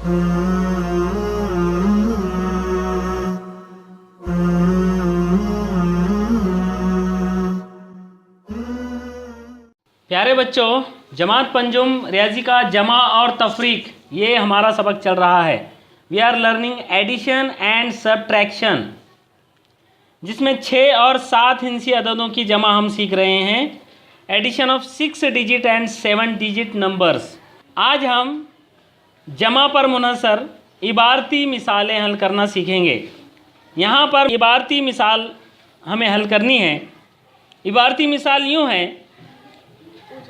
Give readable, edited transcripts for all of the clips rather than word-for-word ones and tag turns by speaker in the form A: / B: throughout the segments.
A: प्यारे बच्चों, जमात पंजुम रियाजी का जमा और तफरीक ये हमारा सबक चल रहा है। We are learning addition and subtraction, जिसमें 6 और 7 हिंसी अददों की जमा हम सीख रहे हैं। एडिशन ऑफ 6 डिजिट एंड 7 डिजिट नंबर्स। आज हम जमा पर मुनहसर इबारती मिसालें हल करना सीखेंगे। यहाँ पर इबारती मिसाल हमें हल करनी है। इबारती मिसाल यूँ है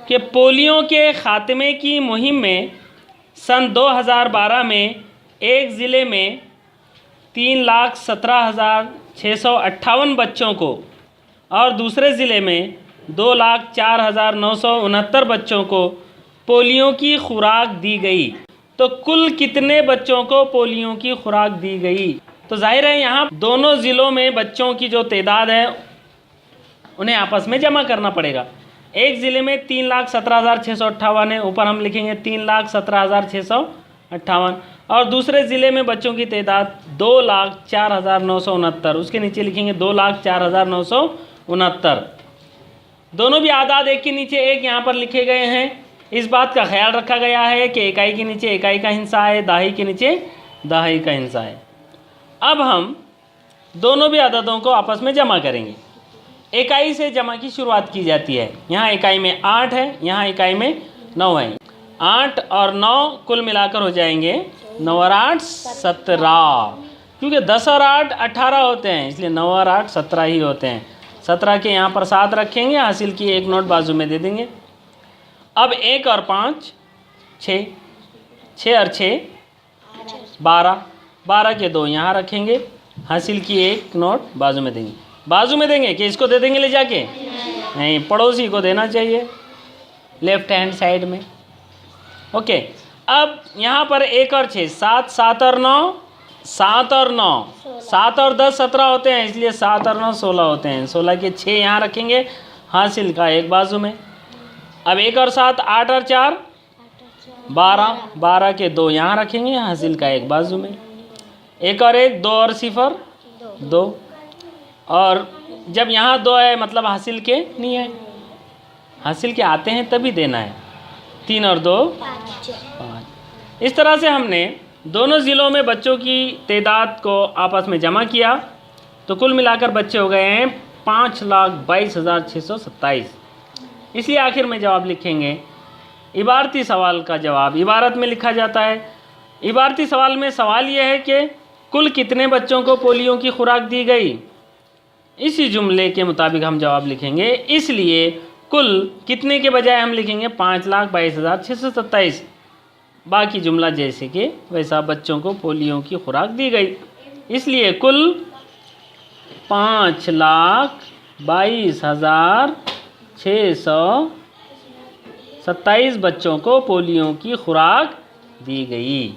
A: कि पोलियो के ख़ात्मे की मुहिम में सन 2012 में एक ज़िले में 3,17,658 बच्चों को और दूसरे ज़िले में 2,04,969 बच्चों को पोलियो की खुराक दी गई। तो कुल कितने बच्चों को पोलियो की खुराक दी गई? तो जाहिर है यहाँ दोनों ज़िलों में बच्चों की जो तादाद है उन्हें आपस में जमा करना पड़ेगा। एक ज़िले में 3,17,658 है, ऊपर हम लिखेंगे 3,17,658, और दूसरे ज़िले में बच्चों की तादाद 2,04,969, उसके नीचे लिखेंगे 2,04,969। दोनों भी आदाद एक के नीचे एक यहाँ पर लिखे गए हैं। इस बात का ख्याल रखा गया है कि इकाई के नीचे इकाई का हिस्सा है, दहाई के नीचे दहाई का हिस्सा है। अब हम दोनों भी आदतों को आपस में जमा करेंगे। इकाई से जमा की शुरुआत की जाती है। यहाँ इकाई में 8 है, यहाँ इकाई में 9 है। 8 और 9 कुल मिलाकर हो जाएंगे 9 और 8 17, क्योंकि 10 और 8 18 होते हैं, इसलिए 9 और 8 17 ही होते हैं। 17 के यहाँ पर 7 रखेंगे, हासिल की एक नोट बाजू में दे देंगे। अब 1 और 5 6, 6 और 6 12, 12 के 2 यहाँ रखेंगे, हासिल की एक नोट बाजू में देंगे। बाजू में देंगे कि इसको दे देंगे ले जाके? नहीं, पड़ोसी को देना चाहिए, लेफ्ट हैंड साइड में। ओके, अब यहाँ पर 1 और 6 7, 7 और 9 7 और 9 7 और 10 17 होते हैं, इसलिए 7 और 9 16 होते हैं। 16 के 6 यहाँ रखेंगे, हासिल का एक बाजू में। अब 1 और 7 8 और 4 12, 12 के 2 यहाँ रखेंगे, हासिल का एक बाजू में। 1 और 1 2 और 0 2, और जब यहाँ 2 है मतलब हासिल के नहीं है, हासिल के आते हैं तभी देना है। 3 और 2 5। इस तरह से हमने दोनों ज़िलों में बच्चों की तादाद को आपस में जमा किया, तो कुल मिलाकर बच्चे हो गए हैं 5,22,627। इसलिए आखिर में जवाब लिखेंगे। इबारती सवाल का जवाब इबारत में लिखा जाता है। इबारती सवाल में सवाल यह है कि कुल कितने बच्चों को पोलियो की खुराक दी गई। इसी जुमले के मुताबिक हम जवाब लिखेंगे, इसलिए कुल कितने के बजाय हम लिखेंगे 5,22,627। बाकी जुमला जैसे कि वैसा बच्चों को पोलियो की खुराक दी गई, इसलिए कुल 5,22,627 बच्चों को पोलियो की खुराक दी गई।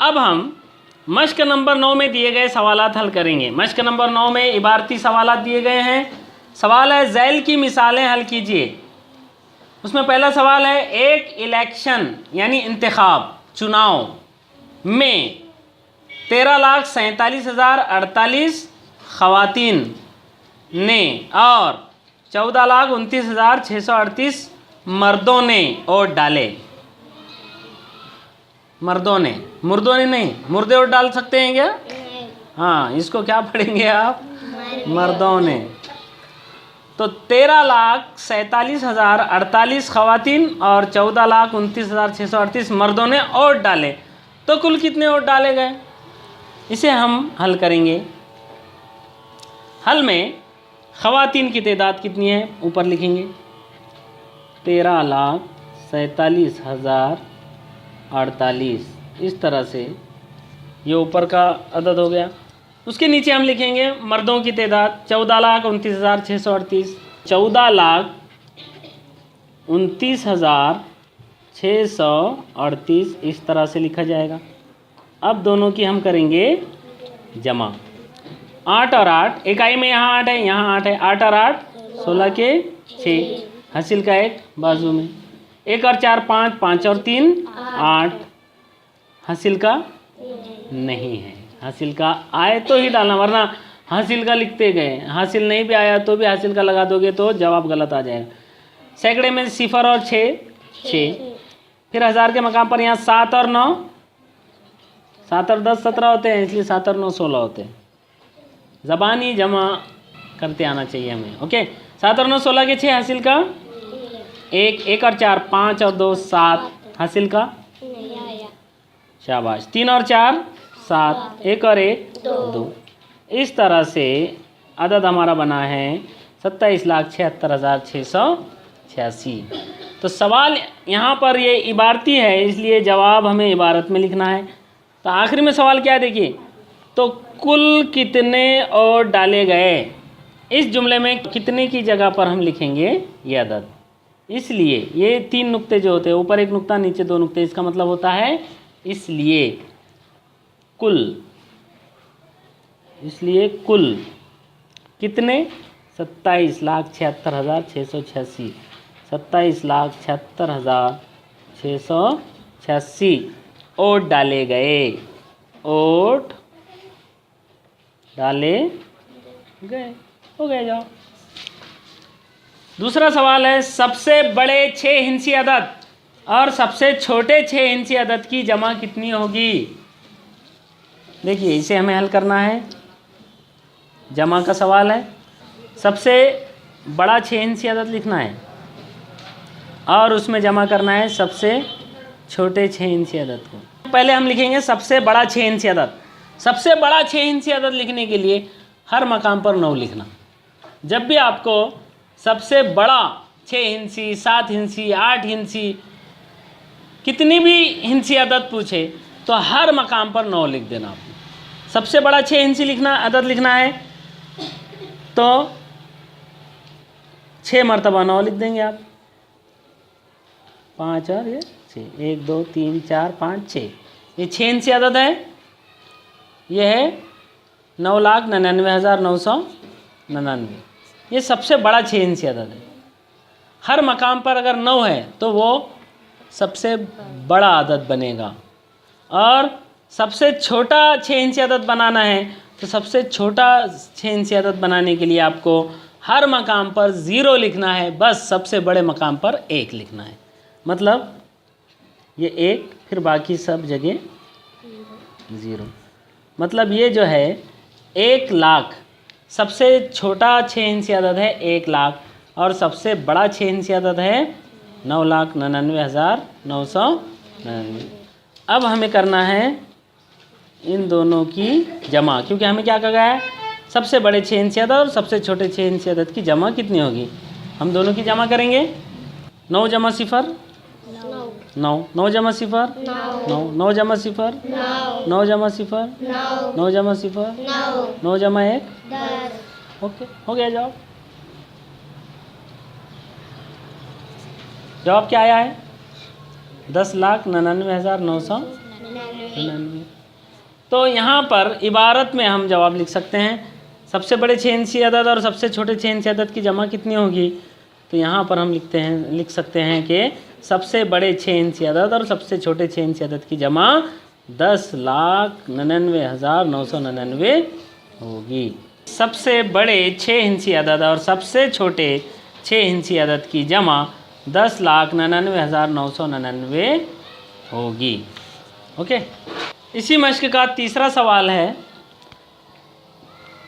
A: अब हम मश्क नंबर 9 में दिए गए सवालात हल करेंगे। मश्क नंबर 9 में इबारती सवालात दिए गए हैं। सवाल है झैल की मिसालें हल कीजिए। उसमें पहला सवाल है, एक इलेक्शन यानी इंतखाब चुनाव में 13,47,048 ख़वातीन ने और 14,29,638 मर्दों ने वोट डाले। मर्दों ने, मुर्दों ने नहीं, मुर्दे वोट डाल सकते हैं क्या? हाँ, इसको क्या पढ़ेंगे आप? मर्दों ने। तो 13,47,048 ख़वातीन और 14,29,638 मर्दों ने वोट डाले। तो कुल कितने वोट डाले गए, इसे हम हल करेंगे। हल में ख़वातीन की तादाद कितनी है ऊपर लिखेंगे, 13,47,048। इस तरह से ये ऊपर का अदद हो गया। उसके नीचे हम लिखेंगे मर्दों की तादाद 14,29,638। 14,29,638 इस तरह से लिखा जाएगा। अब दोनों की हम करेंगे जमा। 8 और 8, इकाई में यहाँ 8 है, यहाँ 8 है, 8 और 8 16 के 6, हासिल का 1 बाजू में, 1 और 4 5, 5 और 3 8, हासिल का नहीं है। हासिल का आए तो ही डालना, वरना हासिल का लिखते गए, हासिल नहीं भी आया तो भी हासिल का लगा दोगे तो जवाब गलत आ जाएगा। सैकड़े में 0 और 6 6, फिर हज़ार के मकाम पर यहाँ 7 और 9, 7 और 10 17 होते हैं, इसलिए 7 और 9 16 होते हैं। ज़बानी जमा करते आना चाहिए हमें। ओके, 7 और 9 16 के 6, हासिल का 1, 1 और 4 5 और 2 7, हासिल का शाबाश, 3 और 4 7, 1 और 1 2। इस तरह से अदद हमारा बना है 27,76,686। तो सवाल यहाँ पर ये इबारती है, इसलिए जवाब हमें इबारत में लिखना है। तो आखिरी में सवाल क्या है देखिए, तो कुल कितने और डाले गए, इस जुमले में कितने की जगह पर हम लिखेंगे ये अदद। इसलिए ये 3 नुक्ते जो होते हैं, ऊपर 1 नुक्ता नीचे 2 नुक्ते, इसका मतलब होता है इसलिए कुल कितने 27,76,686, 27,76,686 ओट डाले गए, ओट डाले गए, हो गए जाओ। दूसरा सवाल है, सबसे बड़े 6 हिंसी अदद और सबसे छोटे 6 हिंसी अदद की जमा कितनी होगी। देखिए इसे हमें हल करना है, जमा का सवाल है। सबसे बड़ा 6 हिंसी अदद लिखना है और उसमें जमा करना है सबसे छोटे 6 हिंसी अदद को। पहले हम लिखेंगे सबसे बड़ा 6 हिंसी अदद। सबसे बड़ा 6 हिंसी अदद लिखने के लिए हर मकाम पर 9 लिखना। जब भी आपको सबसे बड़ा 6 हिंसी 7 हिंसी 8 हिंसी कितनी भी हिंसी अदद पूछे तो हर मकाम पर 9 लिख देना आपने। सबसे बड़ा 6 हिंसी लिखना अदद लिखना है तो 6 मरतबा 9 लिख देंगे आप, 5 और ये 6, 1 2 3 4 5 6, ये 6 हिंसी अदद है। ये है 9,99,999, ये सबसे बड़ा 6 हिंसी अदद है। हर मकाम पर अगर 9 है तो वो सबसे बड़ा अदद बनेगा। और सबसे छोटा 6 हिंसी अदद बनाना है तो सबसे छोटा 6 हिंसी अदद बनाने के लिए आपको हर मकाम पर 0 लिखना है, बस सबसे बड़े मकाम पर 1 लिखना है। मतलब ये 1 फिर बाकी सब जगह 0। मतलब ये जो है 1 लाख, सबसे छोटा 6 हिंसी अदद है 1 लाख और सबसे बड़ा 6 हिंसी अदद है 9,99,999। अब हमें करना है इन दोनों की जमा, क्योंकि हमें क्या कहा है, सबसे बड़े 6 हिंसी अदद और सबसे छोटे 6 हिंसी अदद की जमा कितनी होगी। हम दोनों की जमा करेंगे। 9 जमा 0 9, 9 जमा 0 9, 9 जमा 0 9 जमा 0 9 जमा 0 9 जमा 1 ओके, हो गया जवाब। जवाब क्या आया है 10,99,999। तो यहाँ पर इबारत में हम जवाब लिख सकते हैं सबसे बड़े 6 हिंसी अदद और सबसे छोटे 6 हिंसी अदद की जमा कितनी होगी। तो यहाँ पर हम लिख सकते हैं कि सबसे बड़े 6 हिंसी अदद और सबसे छोटे 6 हिंसी अदद की जमा 10,99,999 होगी। सबसे बड़े 6 हिंसी अदद और सबसे छोटे 6 हिंसी अदद की जमा 10,99,999 होगी। ओके, इसी मश्क का तीसरा सवाल है,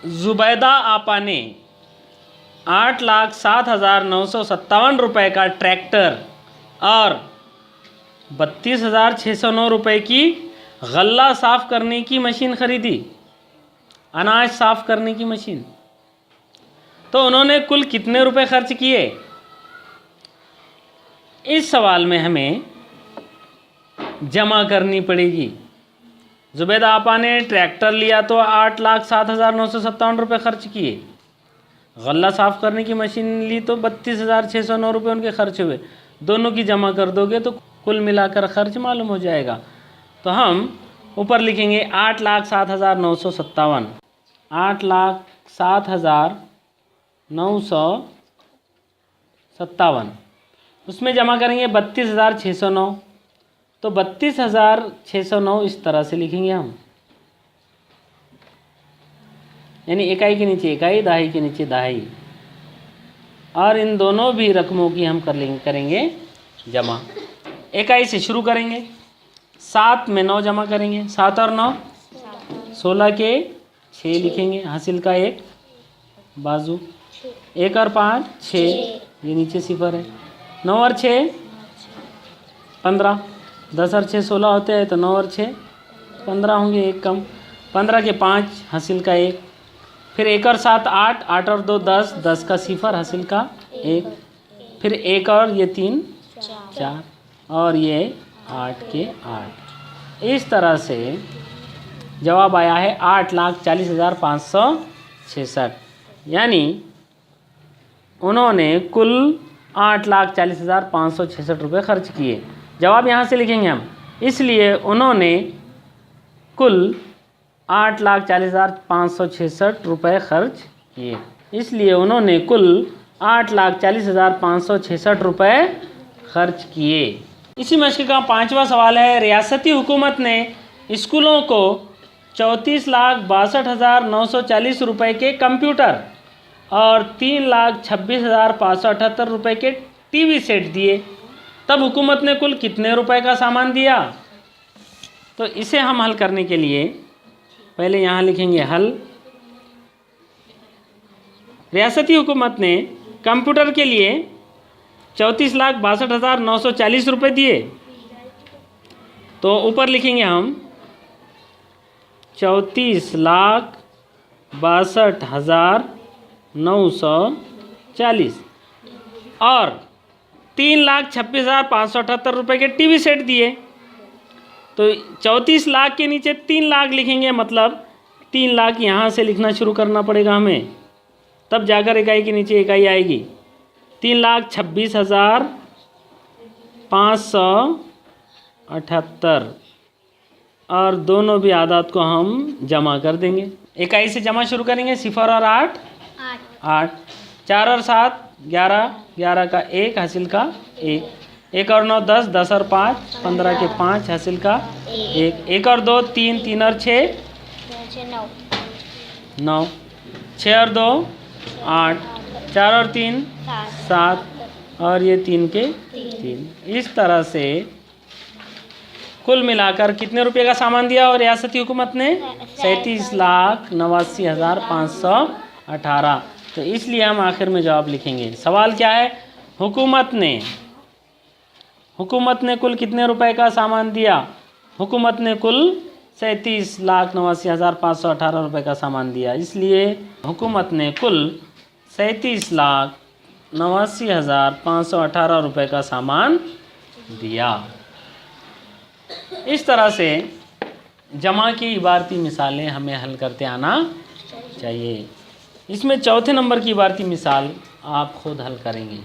A: जुबैदा आपा ने 8,07,957 रुपये का ट्रैक्टर और 32,609 रुपये की गल्ला साफ़ करने की मशीन ख़रीदी, अनाज साफ़ करने की मशीन। तो उन्होंने कुल कितने रुपए खर्च किए। इस सवाल में हमें जमा करनी पड़ेगी। जुबैदा आपा ने ट्रैक्टर लिया तो 8,07,957 रुपये खर्च किए, गल्ला साफ़ करने की मशीन ली तो 32,609 रुपये उनके खर्च हुए। दोनों की जमा कर दोगे तो कुल मिलाकर खर्च मालूम हो जाएगा। तो हम ऊपर लिखेंगे 8,07,957, 8,07,957 57, उसमें जमा करेंगे 32,609। तो 32,609 इस तरह से लिखेंगे हम, यानी इकाई के नीचे इकाई, दहाई के नीचे दहाई, और इन दोनों भी रकमों की हम करेंगे जमा। इकाई से शुरू करेंगे, 7 में 9 जमा करेंगे, 7 और 9 16 के 6 लिखेंगे, हासिल का 1 बाजू, 1 और 5 6, ये नीचे सिफर है, 9 और 6 15, 10 और 6 16 होते हैं, तो 9 और 6 15 होंगे, 1 कम, 15 के 5 हासिल का 1, फिर 1 और 7 8, 8 और 2 10, 10 का सिफर हासिल का 1, फिर 1 और ये 3 4, और ये 8 के 8। इस तरह से जवाब आया है 8,40,566, यानी उन्होंने कुल 8,40,566 रुपये खर्च किए। जवाब यहाँ से लिखेंगे हम, इसलिए उन्होंने कुल 8,40,566 रुपये खर्च किए, इसलिए उन्होंने कुल 8,40,566 रुपये खर्च किए। इसी मशक़ का 5वां सवाल है, रियासती हुकूमत ने स्कूलों को 34,62,940 रुपये के कंप्यूटर और 3,26,578 रुपये के टीवी सेट दिए, तब हुकूमत ने कुल कितने रुपए का सामान दिया? तो इसे हम हल करने के लिए पहले यहाँ लिखेंगे हल। रियासती हुकूमत ने कंप्यूटर के लिए 34,62,940 रुपये दिए, तो ऊपर लिखेंगे हम 34,62,940 और 3,26,578 रुपये के टीवी सेट दिए। तो 34 लाख के नीचे 3 लाख लिखेंगे, मतलब 3 लाख यहाँ से लिखना शुरू करना पड़ेगा हमें, तब जाकर इकाई के नीचे इकाई आएगी। 3,26,578 और दोनों भी आदात को हम जमा कर देंगे। इकाई से जमा शुरू करेंगे, 0 और 8 8, 4 और 7 11, 11 का 1 हासिल का 1, 1 और 9 10, 10 और 5 15 के 5 हासिल का 1, 1 और 2 3, 3 और 6 9, 6 और 2 8, 4 और 3 7, और ये 3 के 3। इस तरह से कुल मिलाकर कितने रुपए का सामान दिया और रियासती हुकूमत ने? 37,89,518। तो इसलिए हम आखिर में जवाब लिखेंगे। सवाल क्या है? हुकूमत ने कुल कितने रुपए का सामान दिया? हुकूमत ने कुल 37,89,518 रुपये का सामान दिया, इसलिए हुकूमत ने कुल 37,89,518 रुपये का सामान दिया। इस तरह से जमा की इबारती मिसालें हमें हल करते आना चाहिए। इसमें चौथे नंबर की इबारती मिसाल आप खुद हल करेंगे।